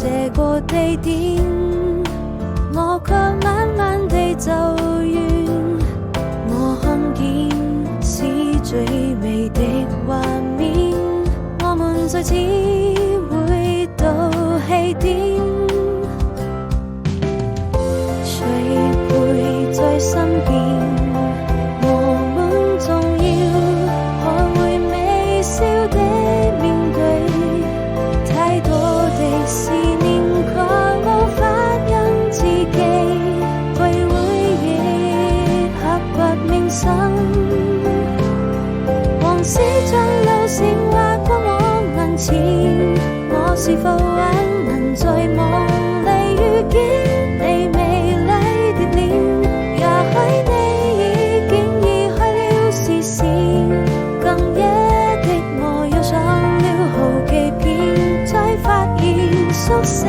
這個地點，我卻慢慢地走遠。我看見是最美的畫面，我們再次回到起點。誰陪在身邊？我們總要學會微笑地面對，太多的思念卻無法因自己去回憶，刻骨銘心。往事像流星劃過我眼前，我是否還能在夢裡遇見你美麗的臉？也許你已經移開了視線，更夜的我又上了好幾遍，才發現宿舍